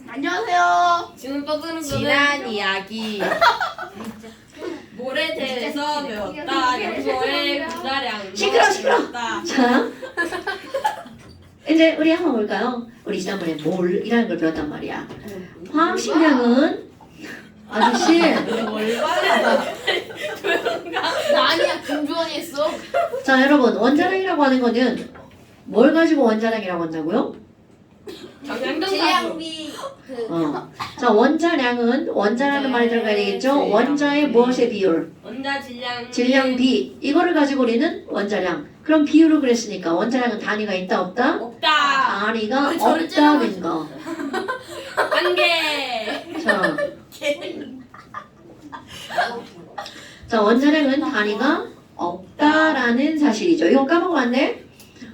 안녕하세요. 지금 떠드는 지난 거는 이야기. 모래 대에서 배웠다. 염소의 구다량. 시끄러. 다 자, 이제 우리 한번 볼까요? 우리 지난번에 몰이라는 걸 배웠단 말이야. 화학식량은 아저씨, 나 아니야. 김주원이 했어. 자 여러분 원자량이라고 하는 거는 뭘 가지고 원자량이라고 한다고요? 정량전 질량비 자 원자량은 원자라는 말이 들어가야 되겠죠? 원자의 무엇의 비율? 원자 질량. 질량 비 이거를 가지고 우리는 원자량. 그럼 비율을 그랬으니까 원자량은 단위가 있다 없다? 없다. 단위가 왜 저를 없다는 거. 한 개. 자 원자량은 단위가 없다라는 사실이죠. 이거 까먹었네?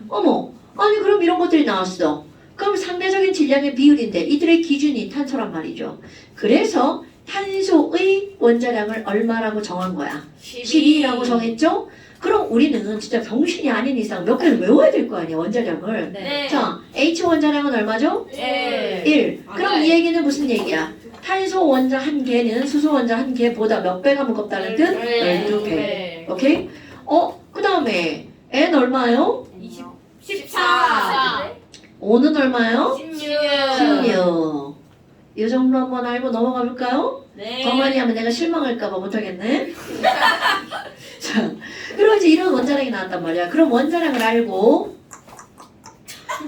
어머, 아니 그럼 이런 것들이 나왔어. 그럼 상대적인 질량의 비율인데 이들의 기준이 탄소란 말이죠. 그래서 탄소의 원자량을 얼마라고 정한 거야? 12라고 정했죠? 그럼 우리는 진짜 병신이 아닌 이상 몇 개를 외워야 될 거 아니야, 원자량을. 네. 자, H 원자량은 얼마죠? 예. 1. 그럼 이 얘기는 무슨 얘기야? 탄소 원자 한 개는 수소 원자 한 개보다 몇 배가 무겁다는 뜻? 12배. 오케이? 그 다음에 N 얼마요? 14. 5는 얼마요? 16. 16. 이 정도 한번 알고 넘어가 볼까요? 네. 더 많이 하면 내가 실망할까봐 못하겠네. 자, 그럼 이제 이런 원자량이 나왔단 말이야. 그럼 원자량을 알고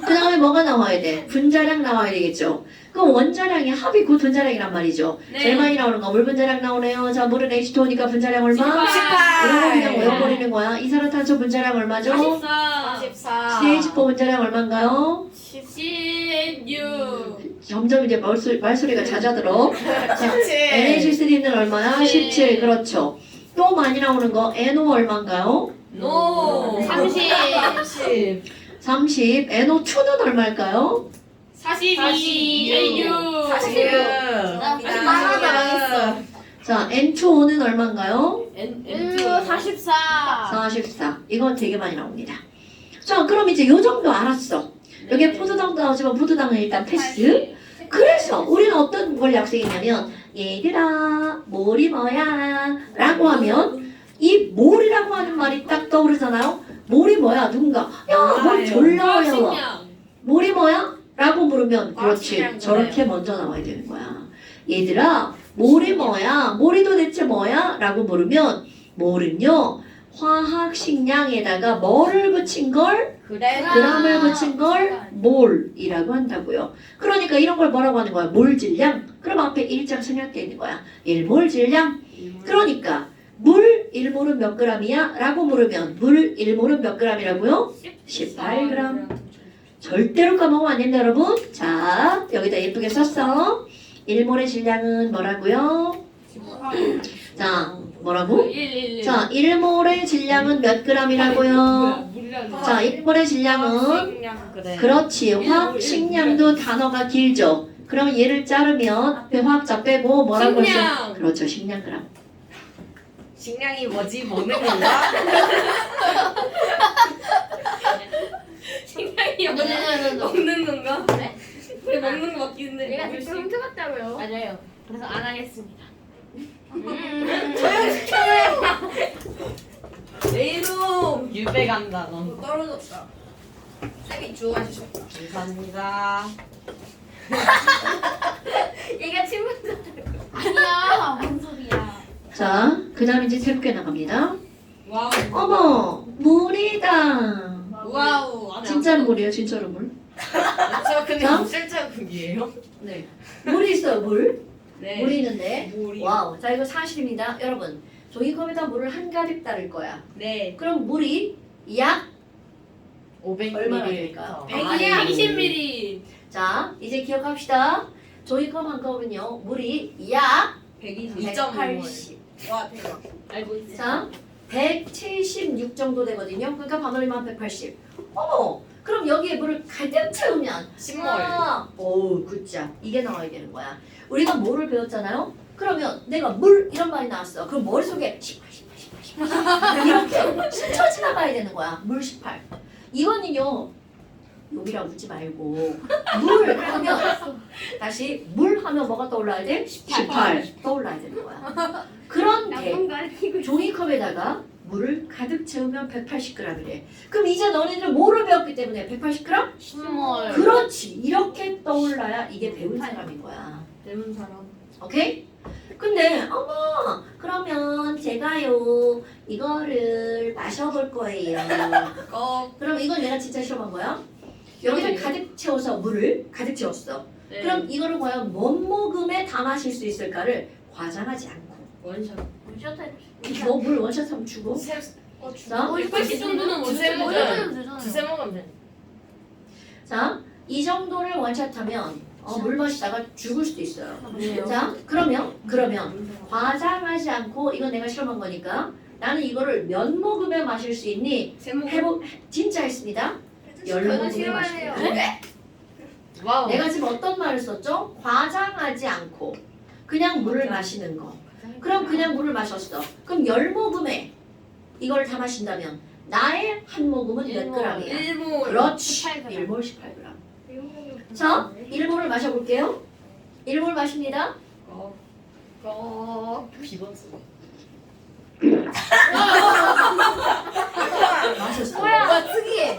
그 다음에 뭐가 나와야 돼? 분자량 나와야 되겠죠. 그럼 원자량이 합이 곧 분자량이란 말이죠. 네. 제일 많이 나오는 거 물 분자량 나오네요. 자, 물은 H2O니까 분자량 얼마? 18. 이런 거 그냥 외워버리는 거야. 이산화탄소 분자량 얼마죠? 44. 44. CH4 분자량 얼마인가요? 16. 점점 이제 말소리가 잦아들어. 자, 17. NaCl3는 얼마야? 17. 그렇죠. 또 많이 나오는 거 NO 얼마인가요? 노. 30. 30. NO2는 얼마일까요? 42. 16. 46. 망했어. 자, N2O는 얼마인가요? N 44. 44. 이건 되게 많이 나옵니다. 자, 그럼 이제 요 정도 알았어. 여기에 포도당도 나오지만 포도당은 일단 패스. 그래서 우리는 어떤 걸 약속했냐면 얘들아 몰이 뭐야? 라고 하면 이 몰이라고 하는 말이 딱 떠오르잖아요. 몰이 뭐야? 누군가 야몰 졸라 어려워. 식량. 몰이 뭐야? 라고 물으면 그렇지 식량 저렇게 먼저 나와야 되는 거야. 얘들아 몰이 뭐야? 몰이 도대체 뭐야? 라고 물으면 몰은요 화학식량에다가 뭐를 붙인 걸? 그람을 붙인 걸 몰이라고 한다고요. 그러니까 이런 걸 뭐라고 하는 거야? 몰 질량? 그럼 앞에 1장 생략되어 있는 거야. 1몰 질량? 그러니까 물 1몰은 몇 g이야? 라고 물으면 물 1몰은 몇 g이라고요? 18g. 절대로 까먹으면 안 된다 여러분. 자 여기다 예쁘게 썼어. 1몰의 질량은 뭐라고요? 자 뭐라고? 1. 자 1몰의 질량은 몇 g이라고요? 자 1몰의 질량은 그래. 그렇지 화학식량도 단어가 길죠. 그럼 얘를 자르면 앞에 화학자 빼고 뭐라고 했어? 식량. 그렇죠 식량그램. 식량이 뭐지? 먹는 건가? 식량이 먹는 먹는 건가? 네. 우리 먹는 거 맞긴 한데. 내가 먹을 수 댓글 훔쳐갔다고요. 맞아요. 그래서 안 하겠습니다. 내일로 유배 간다 넌. 떨어졌다. 쌤이 주워주셨다. 감사합니다. 얘가 친구들. 아니야. 뭔 소리야. 자 그다음 이제 새롭게 나갑니다. 와우. 어머 물이다. 와우. 안에 진짜 물이에요 진짜로 물. 저 근데 자? 무술 자국이에요? 네. 물이 있어요 물. 네. 물이 있는데. 물이. 와우. 자 이거 사실입니다 여러분. 종이컵에다 물을 한 가득 따를 거야. 네. 그럼 물이 약 500ml. 얼마나 될까요? 120ml. 자 이제 기억합시다. 종이컵 한 컵은요 물이 약 180. 와 대박. 알고 있어. 자 176 정도 되거든요. 그러니까 반올림한 180. 어머 그럼 여기에 물을 가득 채우면 10몰. 오 굿자 이게 나와야 되는 거야. 우리가 뭐를 배웠잖아요. 그러면 내가 물 이런 말이 나왔어. 그럼 머릿속에 18 이렇게 스쳐 지나가야 되는 거야. 물 18. 이거는요 여기랑 묻지 말고 물 하면 다시 물 하면 뭐가 떠올라야 돼? 18 떠올라야 되는 거야. 그런데 나쁜 가르치고 종이컵에다가 물을 가득 채우면 180g이래. 그럼 이제 너네들 뭐를 배웠기 때문에 180g? 스몰. 그렇지. 이렇게 떠올라야 이게 배운 사람인 거야. 배운 사람. 오케이? 근데 어머 그러면 제가요 이거를 마셔볼 거예요. 그럼 이건 내가 진짜 실험한 거야. 여기를 가득 채워서 물을 가득 채웠어. 네. 그럼 이거를 과연 뭔 모금에 다 마실 수 있을까를 과장하지 않고 원샷. 너 물 원샷 한번 주고 세. 자, 180 정도는 원샷 먹어요. 두세 먹으면 돼. 자, 이 정도를 원샷하면 물 마시다가 죽을 수도 있어요. 왜요? 자, 그러면 과장하지 않고 이건 내가 실험한 거니까 나는 이거를 몇 모금에 마실 수 있니? 세 먹. 진짜 했습니다. 열 모금에 싫어해요. 마시고. 와우. 내가 지금 어떤 말을 썼죠? 과장하지 않고 그냥 물을 마시는 거. 그럼 그냥 물을 마셨어. 그럼 열 모금에 이걸 다 마신다면 나의 한 모금은 몇 g이야? 1모. 그렇지. 18g. 1몰 18g. 자, 1몰을 마셔볼게요. 1몰 마십니다. 비번스. 마셨어요. 뭐야? 특이해.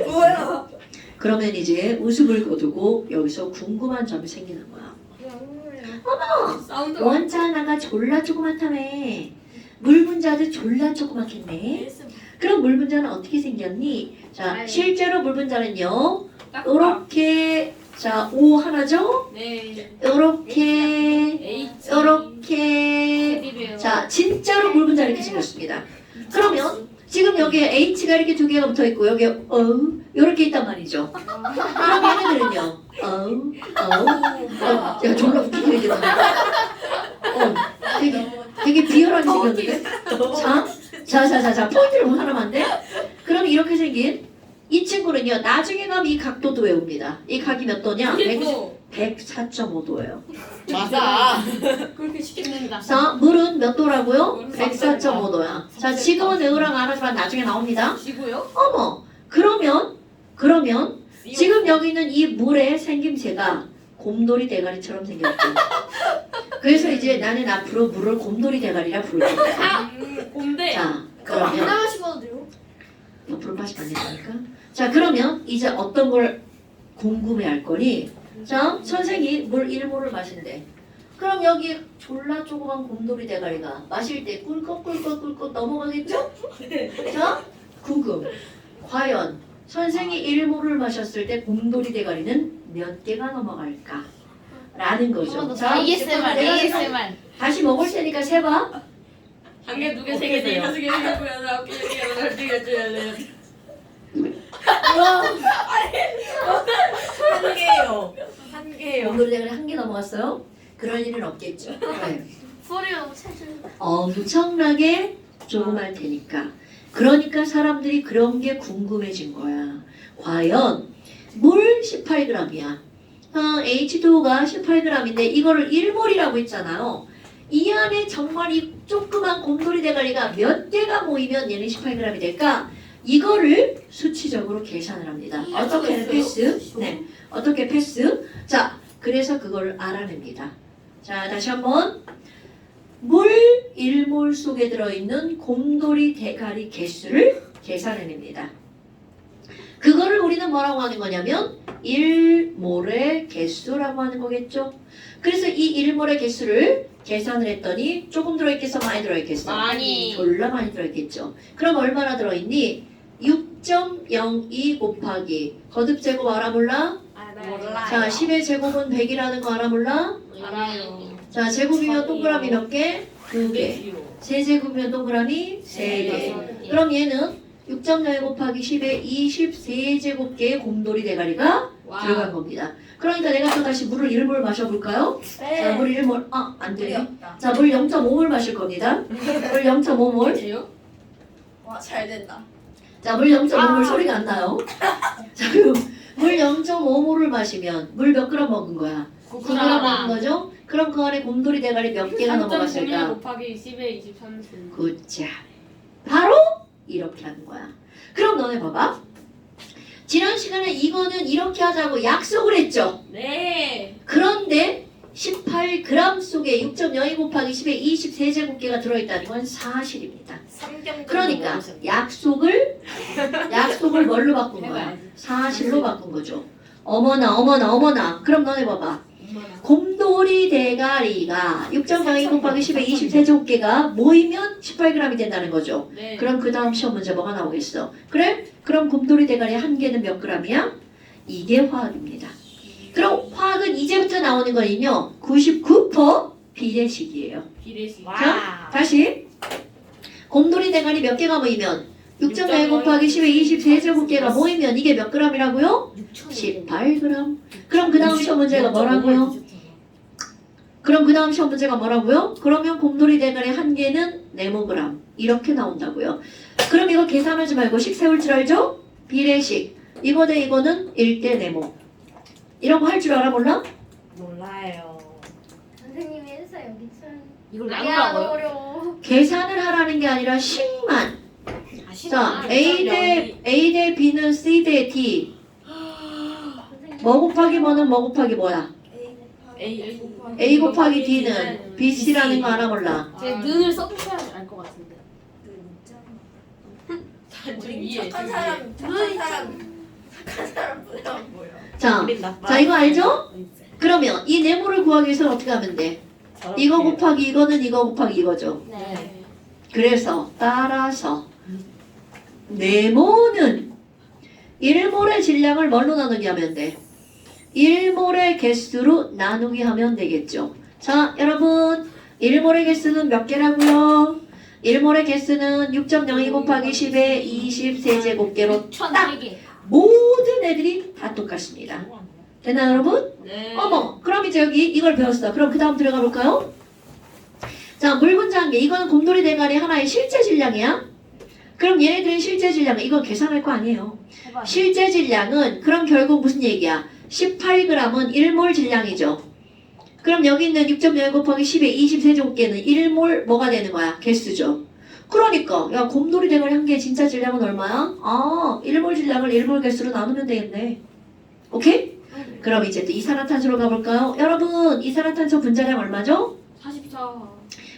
뭐야? 그러면 이제 웃음을 거두고 여기서 궁금한 점이 생기는 거야. 사운드. 원자 하나가 졸라 조그맣다며. 물 분자도 졸라 조그맣겠네. 그럼 물 분자는 어떻게 생겼니? 자, 실제로 물 분자는요. 요렇게 자, O 하나죠? 네. 요렇게 H. 요렇게 자, 진짜로 물 분자 이렇게 생겼습니다. 그러면 지금 여기에 H가 이렇게 두 개가 붙어 있고 여기에 요렇게 있단 말이죠. 그럼 얘네들은요. 야, 졸라 웃기게 생겼다. 되게 비열하게 생겼는데. 자, 포인트를 못 하나만 돼? 그럼 이렇게 생긴 이 친구는요. 나중에 가면 이 각도도 외웁니다. 이 각이 몇 도냐? 104.5도예요. 맞아. 그렇게 쉽게 낸다. 자, 물은 몇 도라고요? 물은 104.5도야. 자, 지금은 외우랑 안 하지만 나중에 나옵니다. 지구요? 어머, 그러면 지금 여기 있는 이 물의 생김새가 곰돌이 대가리처럼 생겼죠. 그래서 이제 나는 앞으로 물을 곰돌이 대가리라 부를 거야. 곰대. 자, 그럼 안 그러면 마시면 돼요? 옆으로 마시면 안 된다니까. 자, 그러면 이제 어떤 걸 궁금해할 거니? 자, 선생이 물 1몰을 마신대. 그럼 여기 졸라 조그만 곰돌이 대가리가 마실 때 꿀꺽꿀꺽꿀꺽 넘어가겠죠? 자, 궁금. 과연 선생이 1몰을 마셨을 때 곰돌이 대가리는 몇 개가 넘어갈까? 라는 거죠. 자, ASMR, 내가 ASMR. 다시 먹을 테니까 세봐. 한 개, 두 개, 세 개, 네 개, 다섯 개, 여섯 개, 일곱 개, 여덟 개, 여덟 개, 열두 개, 열네 개. 한 개요. 한 개요. 곰돌이 대가리 한 개 넘어갔어요? 그럴 일은 없겠죠. 네. 소리가 너무 찰져. 엄청나게 조그만 테니까. 그러니까 사람들이 그런 게 궁금해진 거야. 과연 물 18g이야. H2O가 18g인데 이거를 1몰이라고 했잖아요. 이 안에 정말 이 조그만 곰돌이 대가리가 몇 개가 모이면 얘는 18g이 될까? 이거를 수치적으로 계산을 합니다. 어떻게 패스? 네. 어떻게 패스? 자, 그래서 그걸 알아냅니다. 자, 다시 한번. 물 1몰 속에 들어있는 곰돌이 대가리 개수를 계산해냅니다. 그거를 우리는 뭐라고 하는 거냐면 1몰의 개수라고 하는 거겠죠. 그래서 이 1몰의 개수를 계산을 했더니 조금 들어있겠어? 많이 들어있겠어? 많이. 졸라 많이 들어있겠죠. 그럼 얼마나 들어있니? 6.02 곱하기 거듭제곱 알아 몰라? 몰라요. 자, 10의 제곱은 100이라는 거 알아 몰라? 알아요. 자, 제곱이면 동그라미 몇 개? 2개. 세제곱이면 동그라미 3개. 그럼 얘는 6.0 곱하기 10에 23제곱개의 곰돌이 대가리가 들어간 겁니다. 그러니까 내가 또 다시 물을 1몰 마셔볼까요? 자, 물 1몰. 안 되네. 자, 물 0.5몰 마실 겁니다. 물 0.5몰. 돼요? 와, 잘 된다. 자, 물 0.5몰 소리가 안 나요. 자, 그럼 물 0.5몰을 마시면 물 몇 그램 먹은 거야? 9g 먹은 거죠? 그럼 그 안에 곰돌이 대가리 몇 개가 3.01 넘어갔을까? 곱하기 10에 23승. 굿자. 바로 이렇게 하는 거야. 그럼 너네 봐봐. 지난 시간에 이거는 이렇게 하자고 약속을 했죠. 네. 그런데 18g 속에 6.02 곱하기 10의 23제곱계가 들어있다는 건 사실입니다. 그러니까 약속을 뭘로 바꾼 거야? 사실로 바꾼 거죠. 어머나. 그럼 너네 봐봐. 곰돌이 대가리가 6.02 곱하기 10의 23제곱계가 모이면 18g이 된다는 거죠. 네. 그럼 그 다음 시험 문제 뭐가 나오겠어? 그래? 그럼 곰돌이 대가리 한 개는 몇 g이야? 이게 화학입니다. 그럼 화학은 이제부터 나오는 거는요 99% 비례식이에요. 비례식. 자, 다시 곰돌이 대가리 몇 개가 모이면 6.02 곱하기 10의 23제곱계가 모이면 이게 몇 g이라고요? 18g. 그럼 그 다음 시험 문제가 뭐라고요? 그러면 곰돌이 대가리 한 개는 네모그램 이렇게 나온다고요. 그럼 이거 계산하지 말고 식 세울 줄 알죠? 비례식. 이거 대 이거는 1대 네모. 이런 거 할 줄 알아 몰라? 몰라요. 선생님이 했어 여기 참. 이걸 야, 너무 나누라고요? 어려워. 계산을 하라는 게 아니라 식만. 자, A 대 B는 C 대 D. 뭐 곱하기 뭐는 뭐 곱하기 뭐야? A 곱하기 D는 B, C라는 거 알아 몰라? 제 눈을 써주셔야 알 것 같은데. 우리 이해. 착한 사람 보여 보여. 자, 자 이거 알죠? 그러면 이 네모를 구하기 위해서는 어떻게 하면 돼? 이거 곱하기 이거는 이거 곱하기 이거죠. 네. 그래서 따라서 네모는 1몰의 질량을 뭘로 나누기 하면 돼? 1몰의 개수로 나누기 하면 되겠죠. 자, 여러분 1몰의 개수는 몇 개라고요? 1몰의 개수는 6.02 곱하기 10의 23제곱계로 딱 1004개. 모든 애들이 다 똑같습니다. 되나요, 여러분? 네. 어머, 그럼 이제 여기 이걸 배웠어. 그럼 그 다음 들어가 볼까요? 자, 물 분자한 게 이거는 곰돌이 대가리 하나의 실제 질량이야. 그럼 얘네들은 실제 질량, 이거 계산할 거 아니에요. 실제 질량은 그럼 결국 무슨 얘기야? 18g은 1몰 질량이죠. 그럼 여기 있는 6.0 곱하기 10의 23제곱계는 1몰 뭐가 되는 거야? 개수죠. 그러니까 야 곰돌이 대가리 한 개의 진짜 질량은 얼마야? 아 1몰 질량을 1몰 개수로 나누면 되겠네. 오케이? 그럼 이제 또 이산화탄소로 가볼까요? 여러분 이산화탄소 분자량 얼마죠? 44.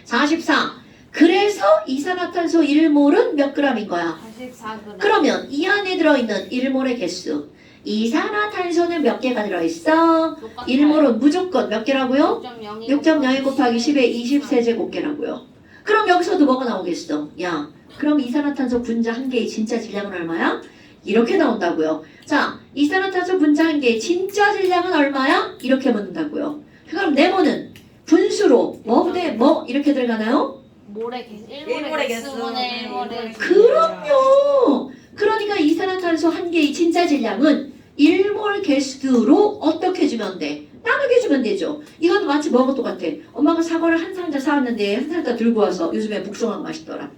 44. 그래서 이산화탄소 1몰은 몇 g인 거야? 44g. 그러면 이 안에 들어있는 1몰의 개수 이산화탄소는 몇 개가 들어있어? 1몰은 무조건 몇 개라고요? 6.02 곱하기 10의 23제곱계라고요. 그럼 여기서도 뭐가 나오겠어? 야, 그럼 이산화탄소 분자 한 개의 진짜 질량은 얼마야? 이렇게 나온다고요. 자, 이산화탄소 분자 한 개의 진짜 질량은 얼마야? 이렇게 묻는다고요. 그럼 네모는 분수로 뭐 대 뭐 이렇게 들어가나요? 모래 개수. 일몰의 개수분의 개수. 1몰의 그럼요. 그러니까 이산화탄소 한 개의 진짜 질량은 1몰 개수로 어떻게 주면 돼? 나누게 주면 되죠. 이건 마치 뭐가 똑같아. 엄마가 사과를 한 상자 사왔는데 한 상자 들고 와서 요즘에 복숭아가 맛있더라.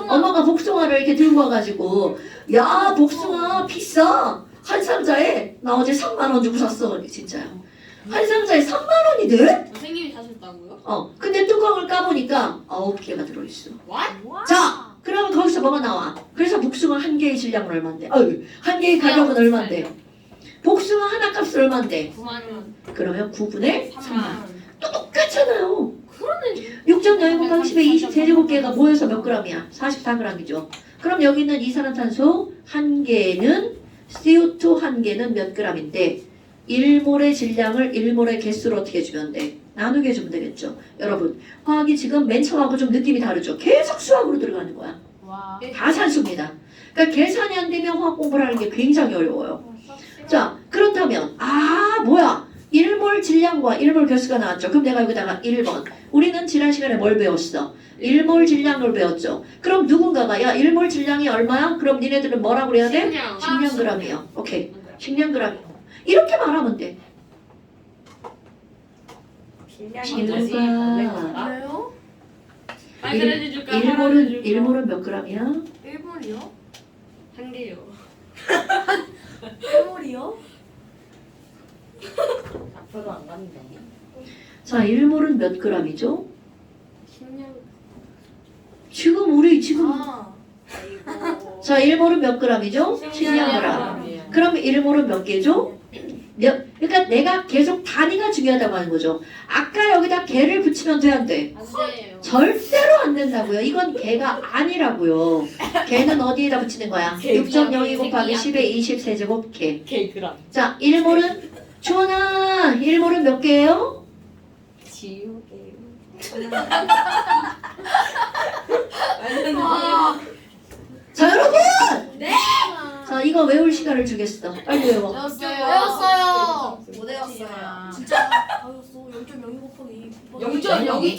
엄마가 복숭아를 이렇게 들고 와가지고 야 복숭아 비싸. 한 상자에 나 어제 3만 원 주고 샀어. 진짜요. 한 상자에 3만 원이 돼? 선생님이 사셨다고요? 근데 뚜껑을 까보니까 9개가 들어있어. What? 자, 그러면 거기서 뭐가 나와? 그래서 복숭아 한 개의 질량은 얼만데? 한 개의 가격은 얼만데? 복숭아 하나 값은 얼만데? 9만 원. 그러면 9분의 3만. 또 똑같잖아요. 그러네. 6.0 곱하기 10의 23제곱계가 모여서 몇 g이야? 44g이죠. 그럼 여기는 이산화탄소 한 개는 CO2 한 개는 몇 g인데 1몰의 질량을 1몰의 개수로 어떻게 주면 돼? 나누게 해주면 되겠죠. 여러분 화학이 지금 맨 처음하고 좀 느낌이 다르죠. 계속 수학으로 들어가는 거야. 와. 다 산수입니다. 그러니까 계산이 안 되면 화학 공부를 하는 게 굉장히 어려워요. 자 그렇다면 뭐야 1몰 질량과 1몰 개수가 나왔죠. 그럼 내가 여기다가 1번 우리는 지난 시간에 뭘 배웠어? 1몰 질량을 배웠죠. 그럼 누군가가 야 1몰 질량이 얼마야? 그럼 니네들은 뭐라고 그래야 돼? 식량그램이요. 오케이. 식량그램. 이렇게 말하면 돼. 지우가 왜요? 일몰은 몇 g이야? 1몰이요? 한 개요. 1몰이요? 앞으로 안 간다. 자, 1몰은 몇 g이죠? 10년. 지금 우리 지금 아 자, 1몰은 몇 g이죠? 10g. 그럼 1몰은 몇 개죠? 그러니까 내가 계속 단위가 중요하다고 하는 거죠. 아까 여기다 개를 붙이면 돼, 안 돼? 안 돼요. 절대로 안 된다고요. 이건 개가 아니라고요. 개는 어디에다 붙이는 거야? 개. 6.02 곱하기 10의 20세제곱 개. K그램. 자, 1몰은 주원아, 1몰은 몇 개예요? 지우개요. 자, 여러분! 네. 자, 이거 외울 시간을 주겠어. 빨리 외워. 외웠어요. 못 외웠어요. 진짜 외웠어. 0.02 곱하기 0.02.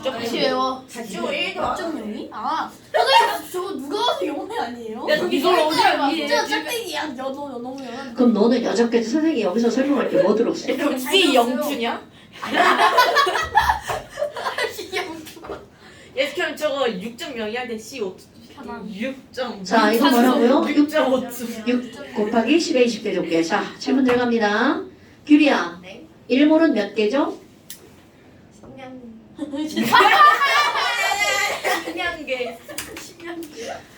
다시 외워. 다시 1도 안 0.02? 아, 선생님 저거 누가 와서 0이 아니에요? 야, 저기 이걸 언제 알지? 진짜 짝대기야. 너무 영한. 그럼 너는 여자께서 선생님이 여기서 설명할 게 뭐 들었어? C 영주냐? 예, 그럼 저거 6.0이 할 때 C 5. 6.0. 자, 이거 뭐라고요? 6.5. 6 곱하기 10의 20대 좁게. 자, 질문 들어갑니다. 규리야, 네. 1몰은 몇 개죠? 그냥 게.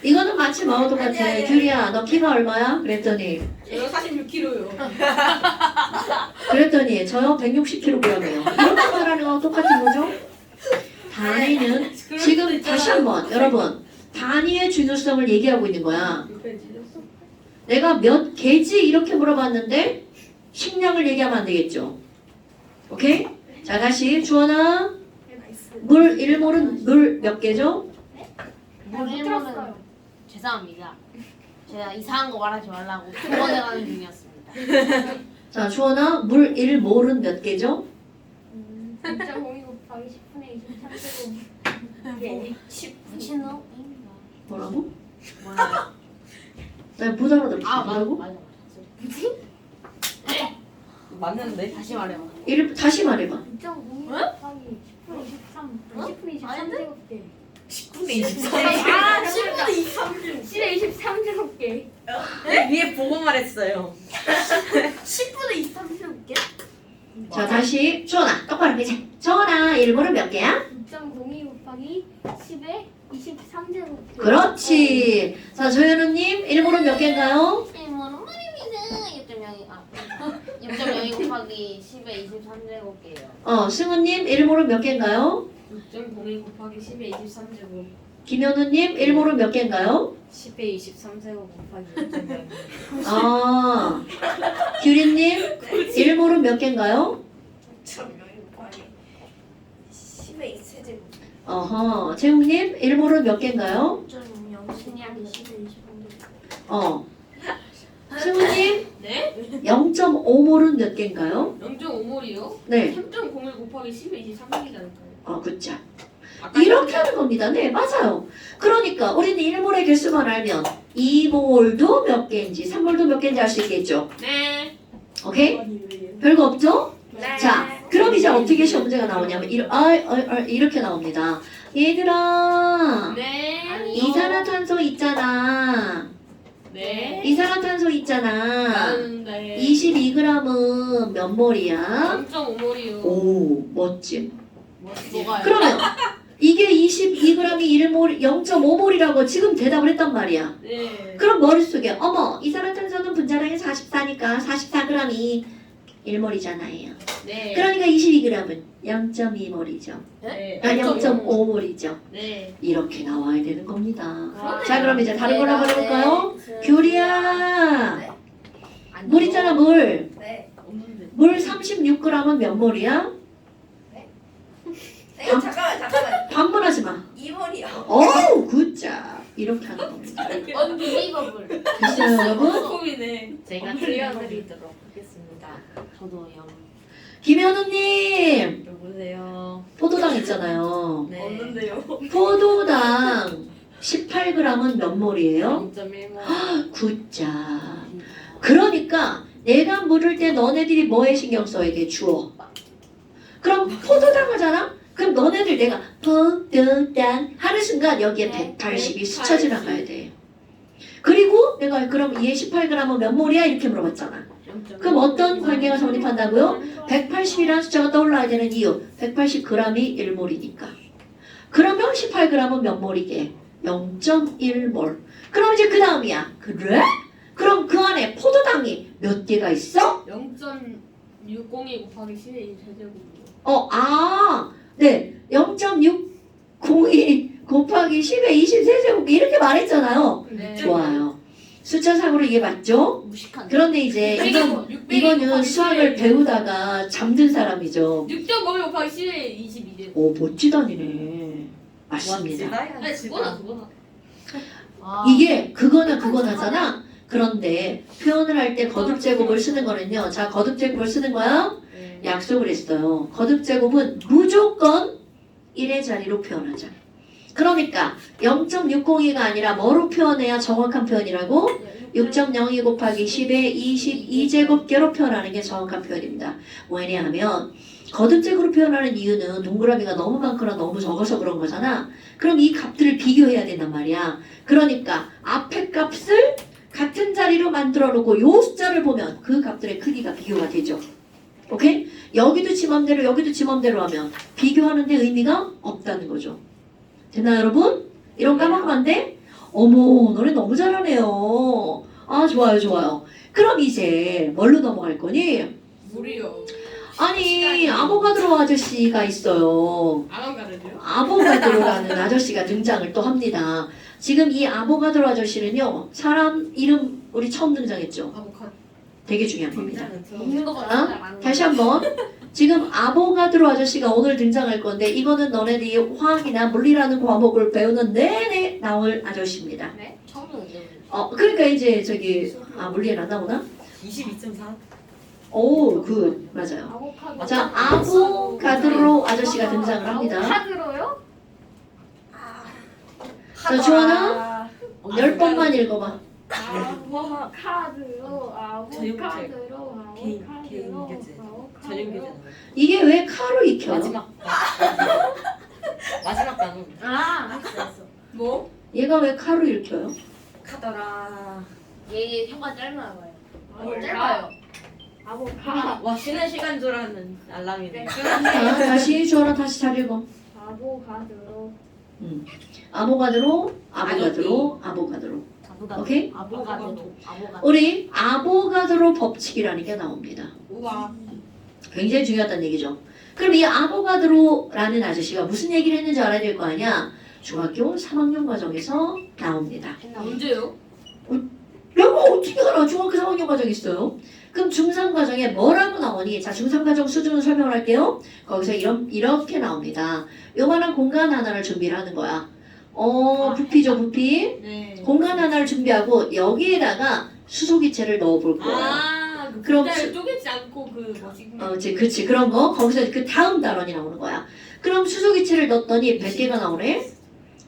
이거는 마치 뭐와 똑같아. 아니야. 규리야, 너 키가 얼마야? 그랬더니 제가 46kg요. 그랬더니 저요 160kg이에요. 이렇게 말하는 거랑 똑같은 거죠? 단위는 지금 다시 한번 여러분 단위의 중요성을 얘기하고 있는 거야. 내가 몇 개지 이렇게 물어봤는데 식량을 얘기하면 안 되겠죠. 오케이? 자 다시 주원아 물 1몰은 물 몇 개죠? 들었어요. 죄송합니다. 제가 이상한 거 말하지 말라고 동원해가는 중이었습니다. 자 주원아 물 1몰은 몇 개죠? 0.02 곱하기 10분의 23제곱. 미친놈? 뭐라고? 몰라요. 나 못 알아들었어. 아 맞아 뭐라고? 맞아. 맞는데? 다시 말해봐. 다시 말해봐. 0.02 곱하기 10분의 23. 10분의 23제곱개. 19대 24. 아, 10분의 23제곱. 10의 23제곱개. 위에 보고 말했어요. 10분의 23제곱개? 자 다시 주원아 똑바로 해자. 주원아 1몰은 몇 개야? 6.02 곱하기 10의 23제곱개. 그렇지. 자 조현우님 1몰은 몇 개인가요? 일본은 말입니다. 6.02 곱하기 10의 23제곱개예요. 승우님 1몰은 몇 개인가요? 6.02 곱하기 10의 23제곱. 김현우님 1몰은 몇 개인가요? 10에 23세고 곱하기 6.0. 규리님 1몰은 몇 개인가요? 6.02 곱하기 10의 2세제곱. 재웅님 1몰은 몇 개인가요? 0.0 신약이 10의 23제곱. 승우님 네? 0.5몰은 몇 개인가요? 0.5몰이요? 네. 3.01 곱하기 10의 23이니까요. 굿자. 이렇게 하는 겁니다. 네, 맞아요. 그러니까 우리는 1몰의 개수만 알면 2몰도 몇 개인지 3몰도 몇 개인지 알 수 있겠죠. 네. 오케이? 별거 없죠? 네. 자, 그럼 이제 어떻게 시험 문제가 나오냐면 이렇게 나옵니다. 얘들아, 네. 이산화탄소 있잖아. 네. 이산화탄소 있잖아. 나는데 22g은 몇 몰이야? 0.5몰이요. 오, 멋짐. 뭐가요? 그러면 이게 22g이 1몰, 0.5몰이라고 지금 대답을 했단 말이야. 네. 그럼 머릿속에 어머, 이산화탄소는 분자량이 44니까 44g이 1몰이잖아요. 네. 그러니까 22g은 0.2몰이죠. 네. 아, 0.5몰이죠. 네. 이렇게 나와야 되는 겁니다. 그러네요. 자, 그럼 이제 다른 걸로 한번 해볼까요? 규리야, 네. 물 있잖아, 물. 네. 없는데. 물 36g은 몇 몰이야? 네, 잠깐만. 반문하지 마. 2몰이요. 어우, 굿자. 이렇게 하는 겁니다. 언빌리버블. 됐어요, 여러분? 꿈이네. 제가 들려드리도록 하겠습니다. 저도 영. 김현우님, 여보세요. 포도당 있잖아요. 네. 없는데요. 포도당 18g은 몇 몰이에요? 0.1몰. 굿자. 그러니까 내가 물을 때 너네들이 뭐에 신경 써야 돼? 주어. 그럼 포도당 하잖아? 그럼 너네들 내가 포도당 하는 순간 여기에 180이 스쳐 지나가야 돼. 그리고 내가 그럼 얘 18g은 몇 몰이야? 이렇게 물어봤잖아. 그럼 어떤 관계가 성립한다고요? 180이라는 숫자가 떠올라야 되는 이유. 180g이 1몰이니까. 그러면 18g은 몇 몰이게? 0.1몰. 그럼 이제 그 다음이야. 그래? 그럼 그 안에 포도당이 몇 개가 있어? 0.602 곱하기 12 세제곱이요. 네. 0.602 곱하기 10의 23제곱 이렇게 말했잖아요. 네. 좋아요. 숫자상으로 이게 맞죠? 무식한. 그런데 이제 이거는 수학을 배우다가 잠든 사람이죠. 6.51 곱하기 10의 22제곱. 오, 멋지다니네. 맞습니다. 아니 그거나. 이게 그거나잖아. 그런데 표현을 할 때 거듭제곱을 쓰는 거는요. 자, 거듭제곱을 쓰는 거야. 네. 약속을 했어요. 거듭제곱은 무조건 1의 자리로 표현하자. 그러니까 0.602가 아니라 뭐로 표현해야 정확한 표현이라고? 6.02 곱하기 10의 22제곱계로 표현하는 게 정확한 표현입니다. 왜냐하면 거듭제곱으로 표현하는 이유는 동그라미가 너무 많거나 너무 적어서 그런 거잖아. 그럼 이 값들을 비교해야 된단 말이야. 그러니까 앞에 값을 같은 자리로 만들어 놓고 요 숫자를 보면 그 값들의 크기가 비교가 되죠. 오케이? 여기도 지 맘대로 여기도 지 맘대로 하면 비교하는 데 의미가 없다는 거죠. 됐나요 여러분? 이런 까먹으면 안 돼? 어머 너네 너무 잘하네요. 아 좋아요. 그럼 이제 뭘로 넘어갈 거니? 물이요. 아니 아보가드로 아저씨가 있어요. 아방가르디요? 아보가드로라는 아저씨가 등장을 또 합니다. 지금 이 아보가드로 아저씨는요 사람 이름 우리 처음 등장했죠. 아보카도. 되게 중요한 겁니다. 먹는 거 어? 같아. 다시 한번 지금 아보가드로 아저씨가 오늘 등장할 건데 이거는 너네들이 화학이나 물리라는 과목을 배우는 내내 나올 아저씨입니다. 네? 처음 듣는데. 그러니까 이제 저기 물리엔 안 나오나? 22.4. 오, 맞아요. 아보카도. 자, 아보가드로 아저씨가 등장을 합니다. 아보카드로요? 자, 주원아 10번만 읽어봐. 아보카드로 전용교재. 개인 아보카드로 교재. 전용교재. 이게 왜 카로 익혀? 마지막 단어. 알았어. 뭐? 얘가 왜 카로 읽혀요? 카더라. 얘 혀가 짧나 봐요. 짧아요. 아보카 와 쉬는 시간 줄 아는 알람이네. 자, 다시 주원아 다시 잘 읽어. 아보카드로 아보가드로. 오케이? 아보가도. 우리 아보가드로 법칙이라는 게 나옵니다. 우와. 굉장히 중요하다는 얘기죠. 그럼 이 아보가드로라는 아저씨가 무슨 얘기를 했는지 알아야 될 거 아니야? 중학교 3학년 과정에서 나옵니다. 언제요? 내가 어떻게 알아? 중학교 3학년 과정 있어요. 그럼 중3 과정에 뭐라고 나오니? 자, 중3 과정 수준을 설명을 할게요. 거기서 이렇게 나옵니다. 요만한 공간 하나를 준비를 하는 거야. 부피죠, 부피. 네. 공간 하나를 준비하고 여기에다가 수소기체를 넣어볼 거야. 그럼 그럼 쪼개지 않고 그 뭐지? 그치. 그런 거. 거기서 그 다음 단원이 나오는 거야. 그럼 수소기체를 넣었더니 100개가 나오네?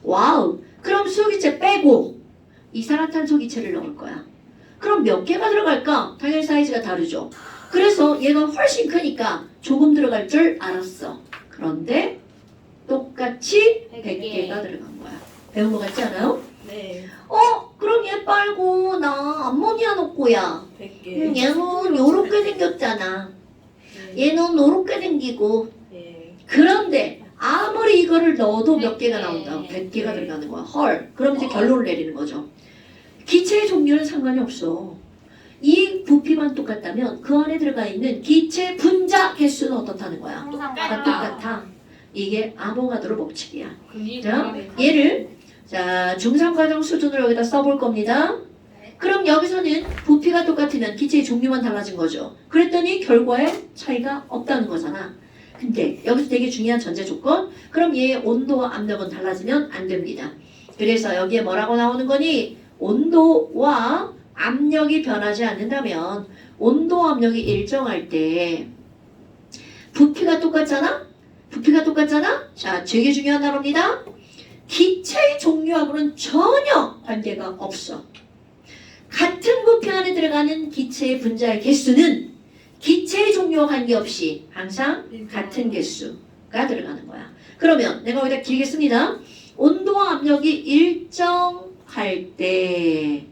와우. 그럼 수소기체 빼고 이산화탄소기체를 넣을 거야. 그럼 몇 개가 들어갈까? 당연히 사이즈가 다르죠. 그래서 얘가 훨씬 크니까 조금 들어갈 줄 알았어. 그런데 똑같이 100개가 들어간 거야. 배운 거 같지 않아요? 네. 그럼 얘 빨고 나 암모니아 넣고야. 100개. 얘는 요렇게 생겼잖아. 얘는 요렇게 생기고. 네. 그런데 아무리 이거를 넣어도 몇 개가 100개. 나온다. 100개가 들어가는 거야. 헐. 그럼 이제 결론을 내리는 거죠. 기체의 종류는 상관이 없어. 이 부피만 똑같다면 그 안에 들어가 있는 기체 분자 개수는 어떻다는 거야? 항상 다 똑같아. 이게 아보가드로 법칙이야. 그 자, 얘를 중3 과정 수준으로 여기다 써볼 겁니다. 그럼 여기서는 부피가 똑같으면 기체의 종류만 달라진 거죠. 그랬더니 결과에 차이가 없다는 거잖아. 근데 여기서 되게 중요한 전제 조건. 그럼 얘의 온도와 압력은 달라지면 안 됩니다. 그래서 여기에 뭐라고 나오는 거니? 온도와 압력이 변하지 않는다면 온도와 압력이 일정할 때 부피가 똑같잖아? 자, 되게 중요한 단어입니다. 기체의 종류하고는 전혀 관계가 없어. 같은 부피 안에 들어가는 기체의 분자의 개수는 기체의 종류와 관계없이 항상 같은 개수가 들어가는 거야. 그러면 내가 여기다 길게 씁니다. 온도와 압력이 일정할 때,